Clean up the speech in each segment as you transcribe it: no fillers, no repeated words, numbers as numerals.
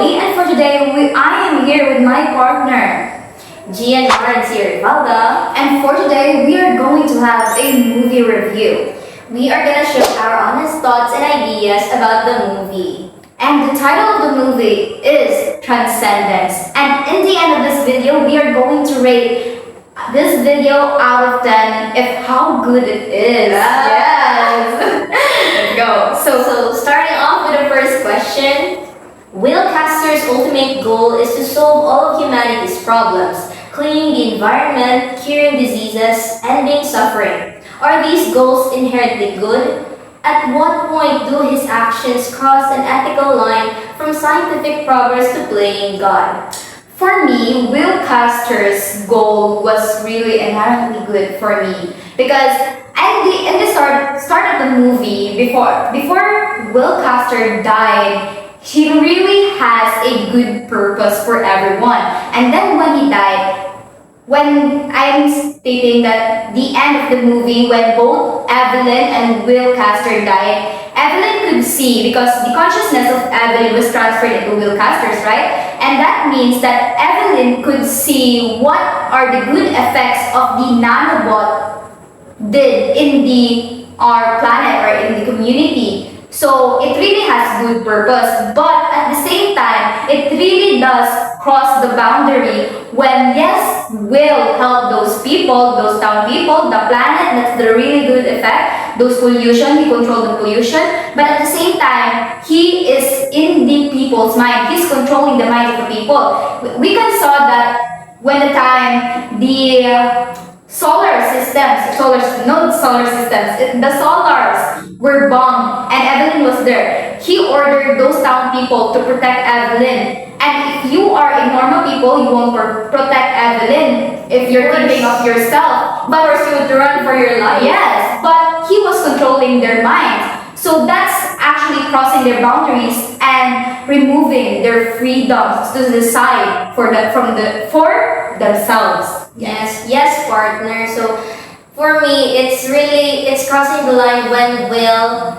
Molly, and for today I am here with my partner, Gian Lawrence here, Refalda. and for today we are going to have a movie review. We are gonna share our honest thoughts and ideas about the movie. And the title of the movie is Transcendence. And in the end of this video, we are going to rate this video out of 10 if how good it is. Yes. Let's go. So starting off with the first question, Will Castor's ultimate goal is to solve all of humanity's problems, cleaning the environment, curing diseases, ending suffering. Are these goals inherently good? At what point do his actions cross an ethical line from scientific progress to playing God? For me, Will Castor's goal was really inherently good for me because in the start of the movie, before Will Castor died, he really has a good purpose for everyone. And then when he died, when I'm stating that the end of the movie, when both Evelyn and Will Castor died, Evelyn could see because the consciousness of Evelyn was transferred into Will Castor's, right? And that means that Evelyn could see what are the good effects of the nanobot did in our planet or in the community. So it really has good purpose, but at the same time, it really does cross the boundary when yes, will help those people, those town people, the planet, that's the really good effect, those pollution, he controlled the pollution, but at the same time, he is in the people's mind, he's controlling the minds of the people. We can saw that when the time the the solars were bombed and Evelyn was there. He ordered those town people to protect Evelyn. And if you are a normal people, you won't protect Evelyn if you're thinking of yourself. But Force you to run for your life. yes, but he was controlling their minds. So that's actually crossing their boundaries and removing their freedoms to decide for themselves. Yes, partner. So for me, it's crossing the line when Will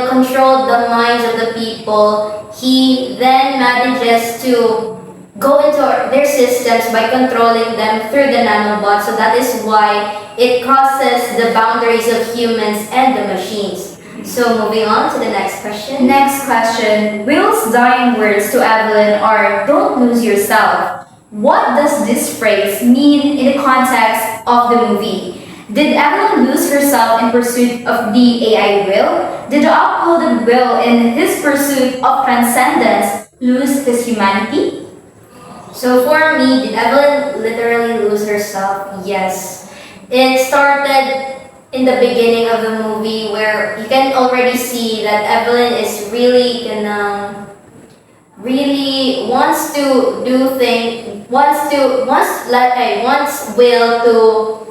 controlled the minds of the people. He then manages to go into their systems by controlling them through the nanobots. So that is why it crosses the boundaries of humans and the machines. So moving on to the next question. Next question. Will's dying words to Evelyn are "Don't lose yourself." What does this phrase mean in the context of the movie? Did Evelyn lose herself in pursuit of the AI Will? Did the uploaded Will in his pursuit of transcendence lose his humanity? So for me, did Evelyn literally lose herself? Yes. It started in the beginning of the movie where you can already see that Evelyn is really wants to do things, wants Will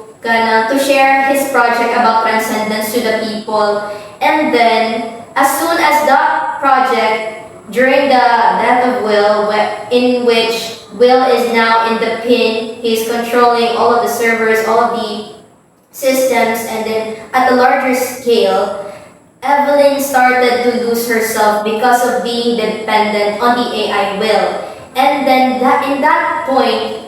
to share his project about transcendence to the people. And then as soon as that project, during the death of Will, in which Will is now in the pin, he's controlling all of the servers, all of the systems, and then at a larger scale, Evelyn started to lose herself because of being dependent on the AI Will. And then in that point,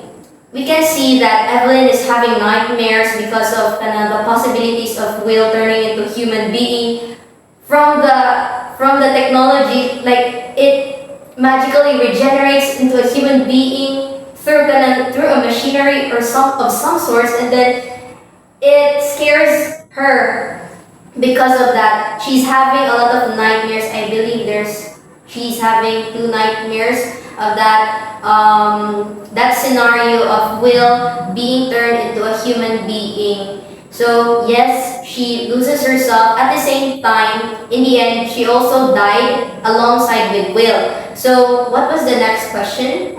we can see that Evelyn is having nightmares because of the possibilities of Will turning into human being from the technology, like it magically regenerates into a human being through a machinery or some sorts, and then it scares her. Because of that, she's having a lot of nightmares. I believe she's having 2 nightmares of that scenario of Will being turned into a human being. So yes, she loses herself. At the same time, in the end, she also died alongside with Will. So what was the next question?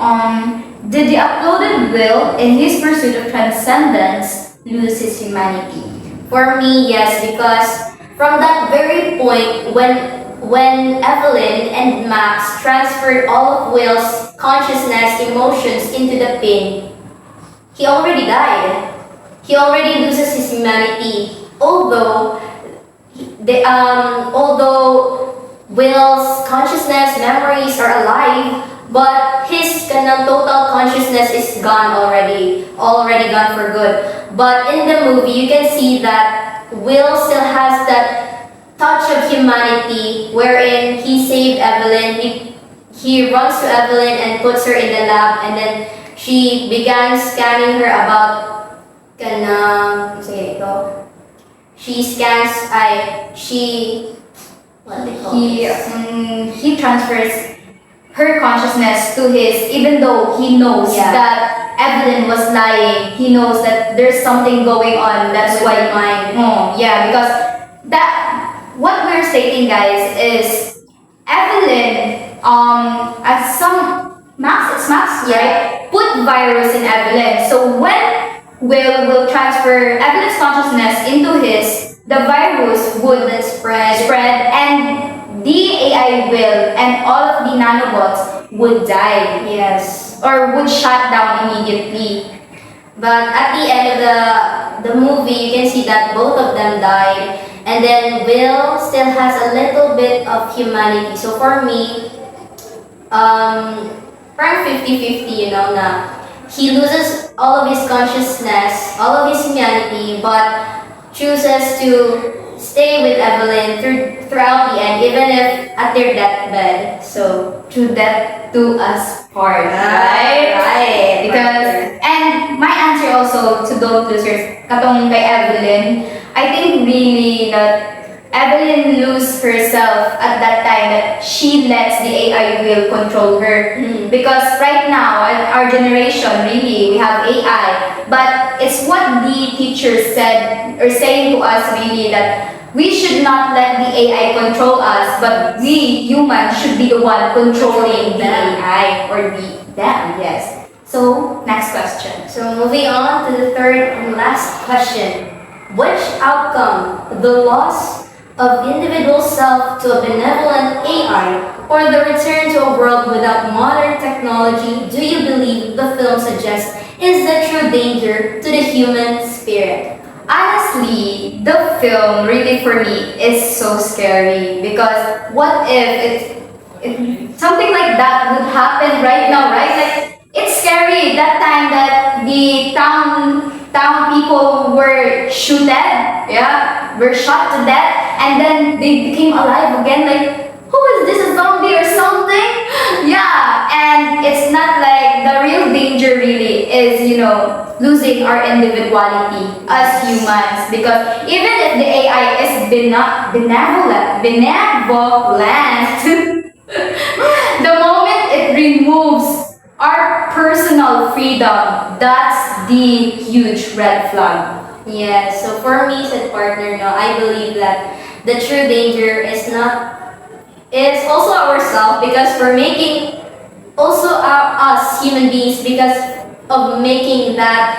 Did the uploaded Will in his pursuit of transcendence lose his humanity? For me, yes, because from that very point when Evelyn and Max transferred all of Will's consciousness, emotions into the pin, he already died. He already loses his humanity. Although Will's consciousness, memories are alive, but his kanang total consciousness is gone already gone for good. But in the movie, you can see that Will still has that touch of humanity, wherein he saved Evelyn. He runs to Evelyn and puts her in the lab, and then she began scanning her about kanang sige ito. She scans she what they call this? He transfers her consciousness to his, even though he knows Yeah. that Evelyn was lying. He knows that there's something going on. That's With why her mind. yeah, because that what we're stating, guys, is Evelyn as some Max, Yeah. right, put virus in Evelyn. So when will transfer Evelyn's consciousness into his, the virus would Then spread. and the AI will and all of the nanobots would die Yes. or would shut down immediately. But at the end of the movie, you can see that both of them died, and then Will still has a little bit of humanity. So for me, parang 50-50, you know, na he loses all of his consciousness, all of his humanity, but chooses to stay with Evelyn throughout the end, even if at their deathbed. So To death to us part, right? Right. Because, and my answer also to those losers, katong kay Evelyn, I think really that Evelyn lose herself at that time, that she lets the AI will control her. Because right now, in our generation, really, we have AI. But it's what the teacher said, or saying to us really, that we should not let the AI control us, but we humans should be the one controlling the AI or them. Yes. So next question. So moving on to the third and last question. Which outcome, the loss of individual self to a benevolent AI or the return to a world without modern technology, do you believe the film suggests is the true danger to the human spirit? Honestly, the film really for me is so scary, because what if something like that would happen right now, right? Like, it's scary that time that the town people were were shot to death, and then they became alive again. Like, who is this, a zombie or something? Yeah, and it's not like the real danger really is, losing our individuality as humans, because even if the AI is benevolent, the moment it removes our personal freedom, that's the huge red flag. Yes, so for me, said partner, no, I believe that the true danger is not, it's also ourselves, because we're making also us human beings, because of making that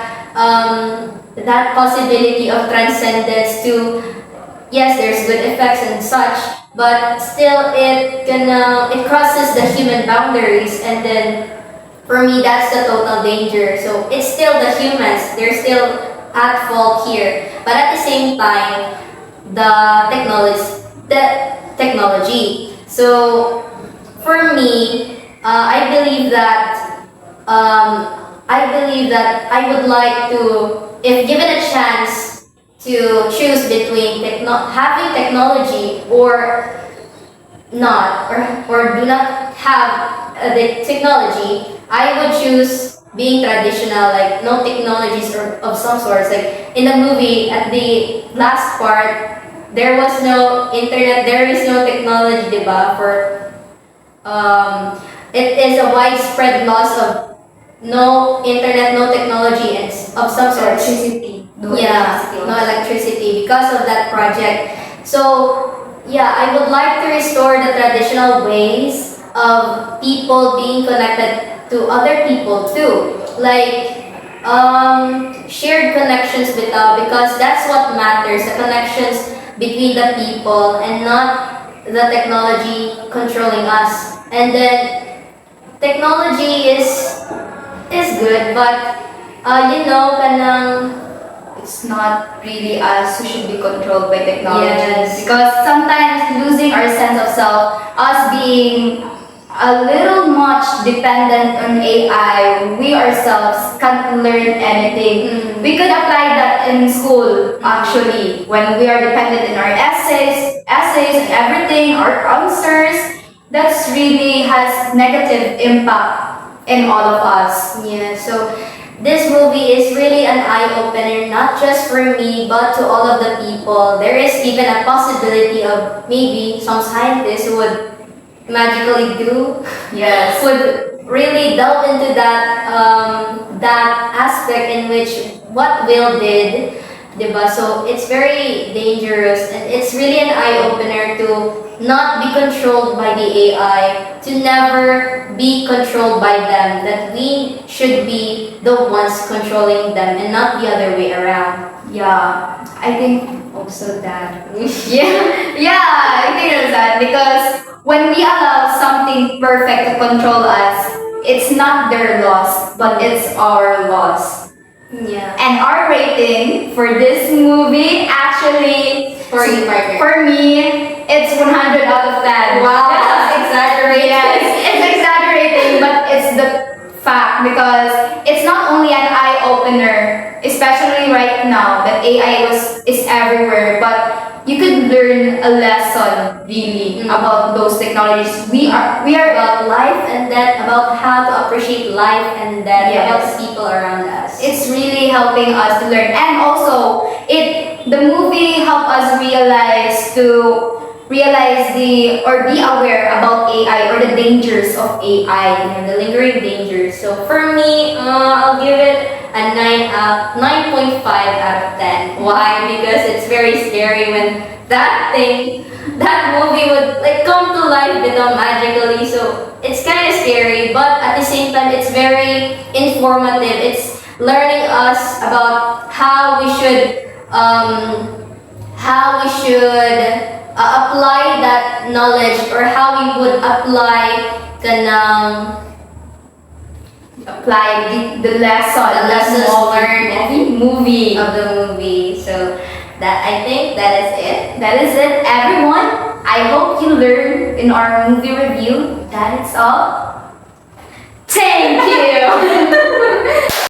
possibility of transcendence to, yes, there's good effects and such, but still it crosses the human boundaries, and then for me that's the total danger. So it's still the humans, they're still at fault here, but at the same time the technology. So for me, I believe that I would like to, if given a chance to choose between having technology or not, or do not have the technology, I would choose being traditional, like no technologies or of some sorts. Like in the movie, at the last part, there was no internet, there is no technology, diba? It is a widespread loss of no internet, no technology, and of some sort. Electricity. No electricity because of that project. So yeah, I would like to restore the traditional ways of people being connected to other people too, like shared connections because that's what matters, the connections between the people and not the technology controlling us. And then technology is good, but kanang It's not really us who should be controlled by technology. Yes. Because sometimes losing losing our sense of self, us being a little much dependent on AI, we ourselves can't learn anything. We could apply that in school actually when we are dependent in our essays and everything, our answers. That's really has negative impact in all of us. Yeah, so this movie is really an eye-opener, not just for me, but to all of the people. There is even a possibility of maybe some scientists who would magically do, Yes. would really delve into that aspect in which what Will did, diba? So it's very dangerous and it's really an eye-opener to not be controlled by the AI, to never be controlled by them, that we should be the ones controlling them and not the other way around. Yeah, I think also that. Yeah, I think it's that because when we allow something perfect to control us, it's not their loss, but it's our loss. Yeah. And our rating for this movie actually, For you, partner. for me, it's 100 out of 10. Wow, that's exaggerated. Yes, it's exaggerating, but it's the fact because it's not only an eye opener, especially right now that AI is everywhere, but you could learn a lesson really about those technologies. We are About life and death, about how to appreciate life and death, Yes. about the people around us. it's really helping us to learn, and also the movie helped us realize the or be aware about AI or the dangers of AI. and the lingering dangers. So for me, I'll give it a 9.5 out of 10. Why? Because it's very scary when that movie would like come to life magically. So it's kind of scary, but at the same time, it's very informative. It's learning us about how we should apply that knowledge, or how we would apply The lesson, the lessons learned of the movie. of the movie. So that, I think that is it. That is it, everyone. I hope you learned in our movie review. That is all. Thank you.